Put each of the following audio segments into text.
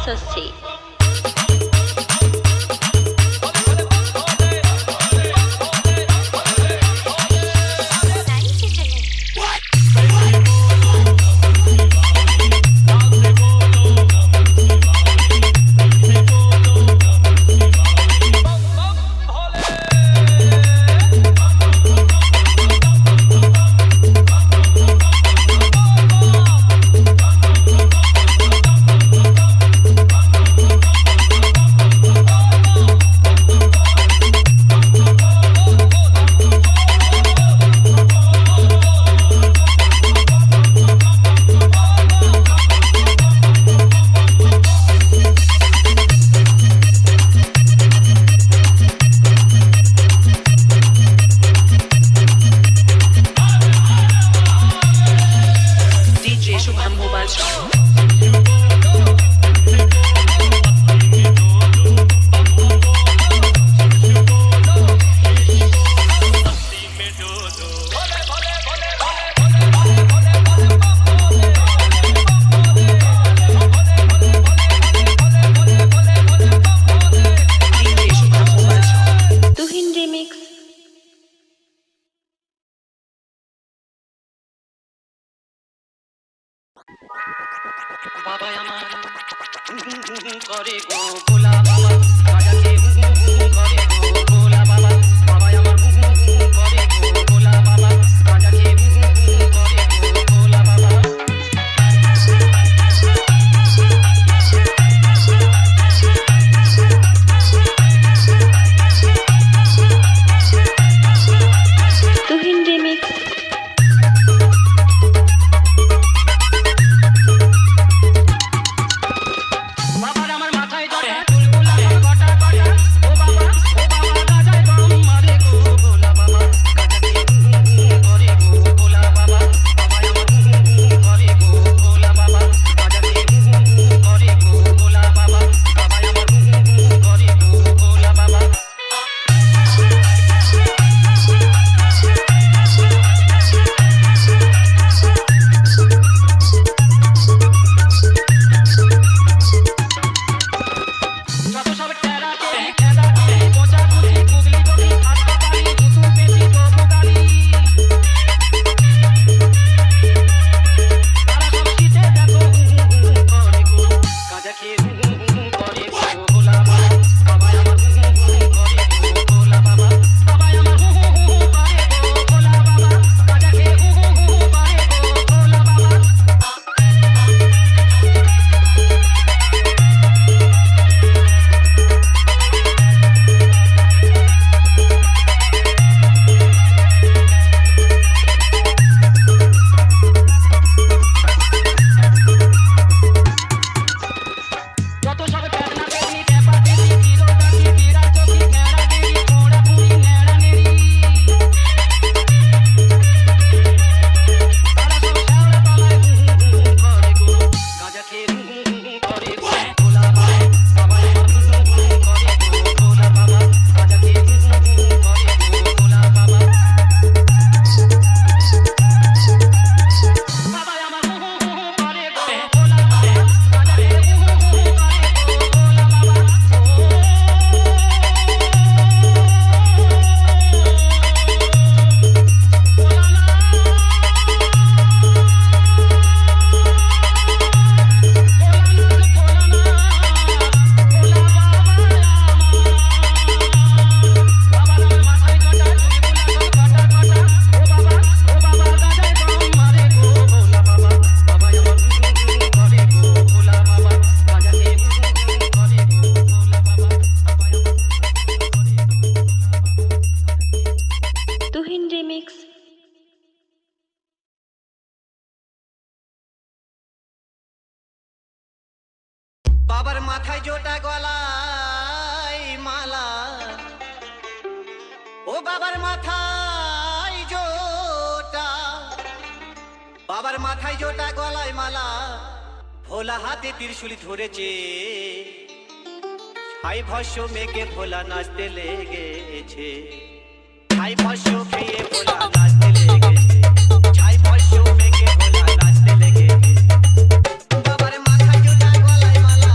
আসছে। বাবা আমার করে গো ভোলা বাবা বাজাতে করে গো ভোলা বাবা বাবা আমার করে গো ভোলা বাবা বাজাতে করে গো ভোলা বাবা তুহিন রিমিক্স। তুহিন রিমিক্স। বাবার মাথায় জোটা গলায় মালা ও বাবার মাথায় জোটা বাবার মাথায় জোটা গলায় মালা ভোলা হাতে ত্রিশূল ধরেছে ছাই ভস্য মেঘে ভোলা নাচতে লেগেছে ছাই ভস্য খেয়ে ভোলা নাচতে লেগেছে ছাই ভস্য মেঘে ভোলা নাচতে লেগেছে বাবার মাথায় জোটা গলায় মালা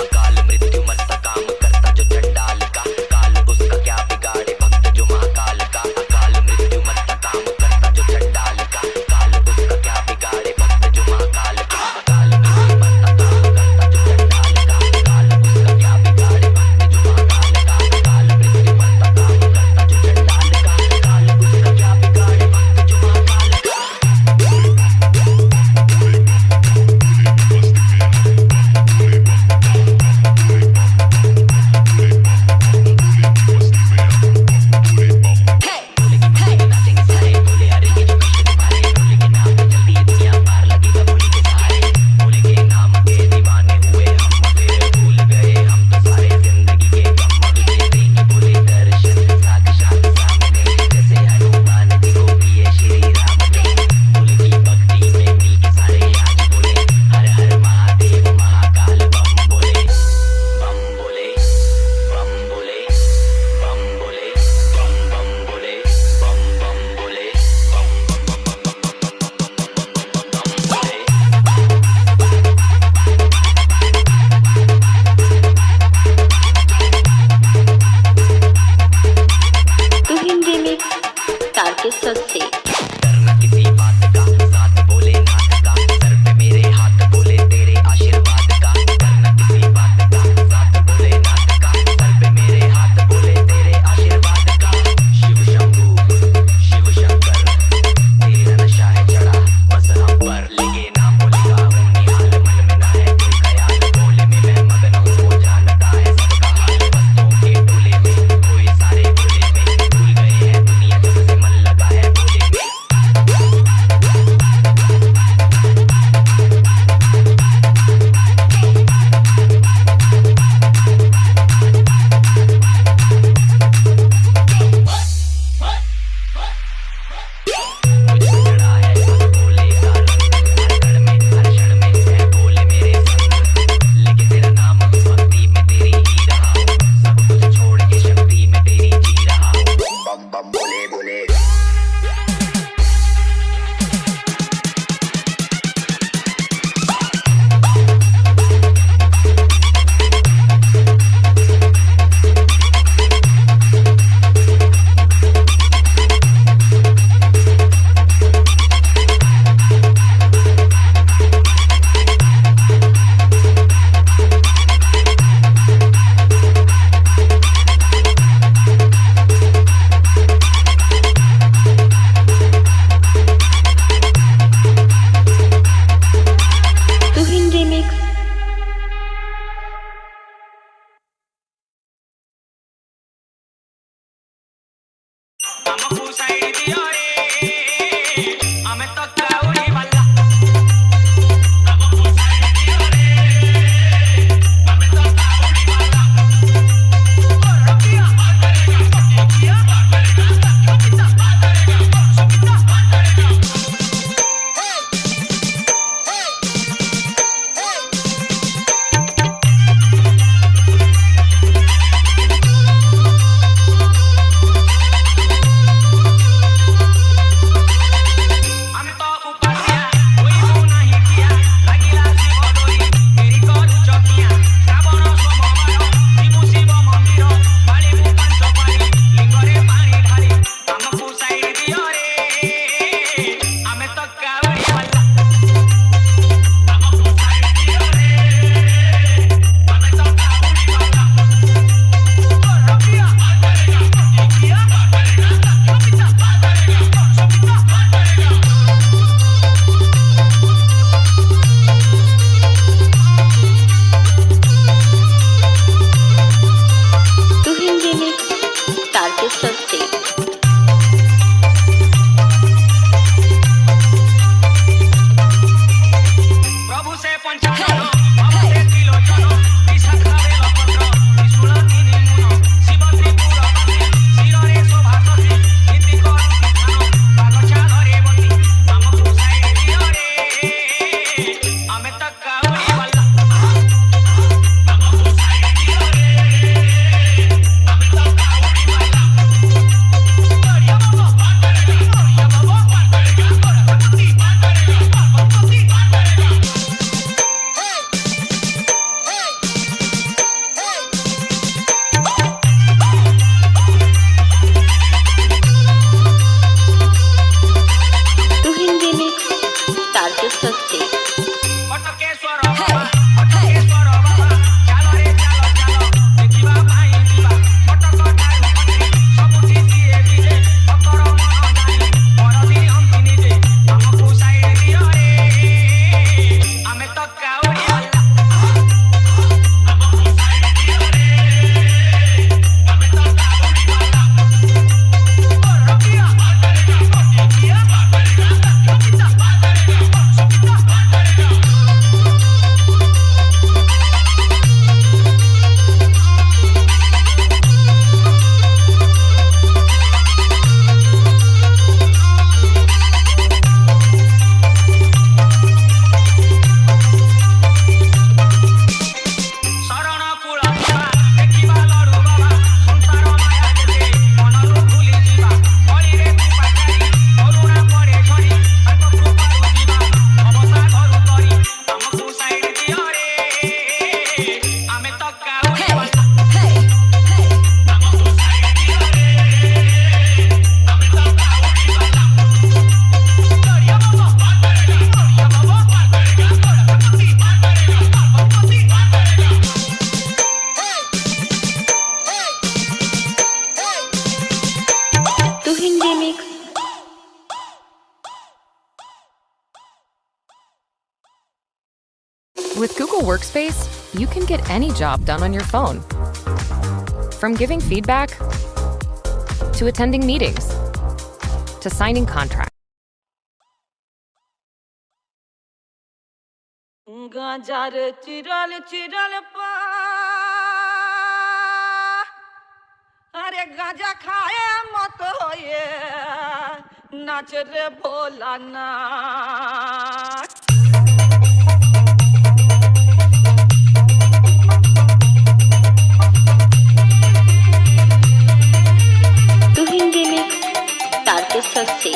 अकाल मृत्यु मरता काम करता जो चंडाल का, काल उसका क्या बिगाड़े भक्त जो महाकाल का। अकाल मृत्यु मरता काम करता जो चंडाल का, काल उसका क्या बिगाड़े भक्त जो महाकाल का। अकाल मृत्यु मरता काम करता जो चंडाल का, काल उसका क्या बिगाड़े भक्त जो महाकाल का। अकाल मृत्यु मरता काम करता जो चंडाल का, काल उसका क्या बिगाड़े भक्त जो महाकाल का। तुहिन रिमिक्स तारकेश्वर से। डरना किसी बात का, साथ बोले नाथ का, सर पे मेरे हाथ बोले तेरे आशीर्वाद का। डरना किसी बात का, साथ बोले नाथ का, सर पे मेरे हाथ बोले तेरे आशीर्वाद का। शिव शंभू शिव शंकर तेरा नशा है चढ़ा बस हम पर, लेके नाम बोलेगा हूँ निहाल, मन में ना है कोई ख्याल, बोले में मैं मगन हूँ वो जानता है सबका हाल। बस्तों के टोले में कोई सारे भोले में भूल गए हैं दुनिया जब से मन लगा है भोले में। With Google Workspace, you can get any job done on your phone. From giving feedback, to attending meetings, to signing contracts. গাজার চিরল চিরল পা আরে গাজা খায় মত হয়ে নাচ রে ভোলা না तुहिन रिमिक्स तारकेश्वर से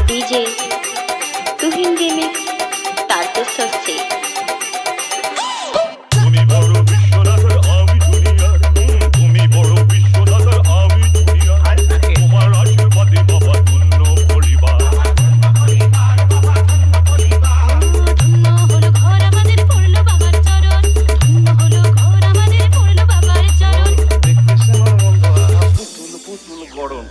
डीजे तुहिन रिमिक्स तारकेश्वर से তুমি বড় বিশ্বনাথের আমি জুনিয়র তুমি বড় বিশ্বনাথের আমি জুনিয়র তোমার আশীর্বাদে বাবা ধন্য পরিবার ধন্য হলো ঘর আমাদের পড়লো বাবার চরণ ধন্য হলো ঘর আমাদের পড়লো বাবার চরণ দেখতেছ আমার বন্ধুরা পুতুল পুতুল গড়ন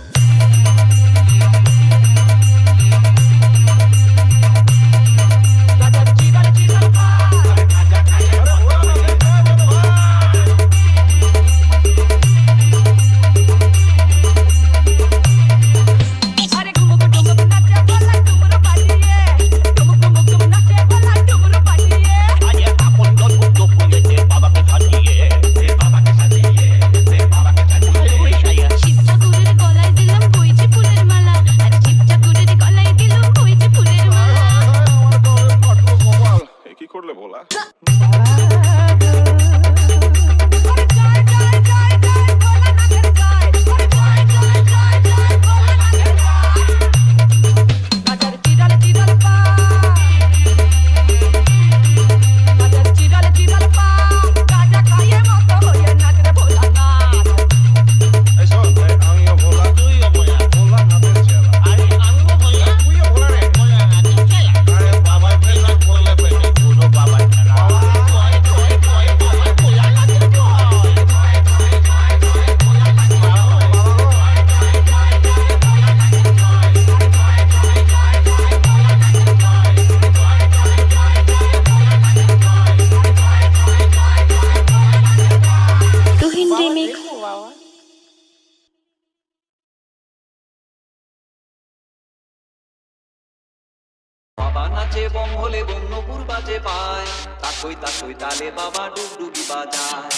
শিব ঠাকুরের গলায় দিলাম বইছে ফুলের মালা আর শিব ঠাকুরের গলায় দিলাম বইছে ফুলের মালা কি করলে বলা तुहिन रिमिक्स বাবা নাচে বঙ্গলে বন্যপুর বাজে পায় তাকই তাকই তালে বাবা ডুগডুগি বাজায়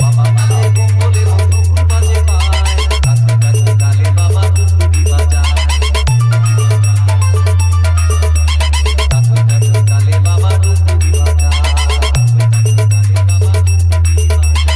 বাবা নাচে বঙ্গলে বন্যপুর বাজে পায় তাকই তাকই তালে বাবা ডুগডুগি বাজায় তাকই তাকই তালে বাবা ডুগডুগি বাজায় তাকই তাকই তালে বাবা ডুগডুগি বাজায়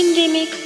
তুহিন রিমিক্স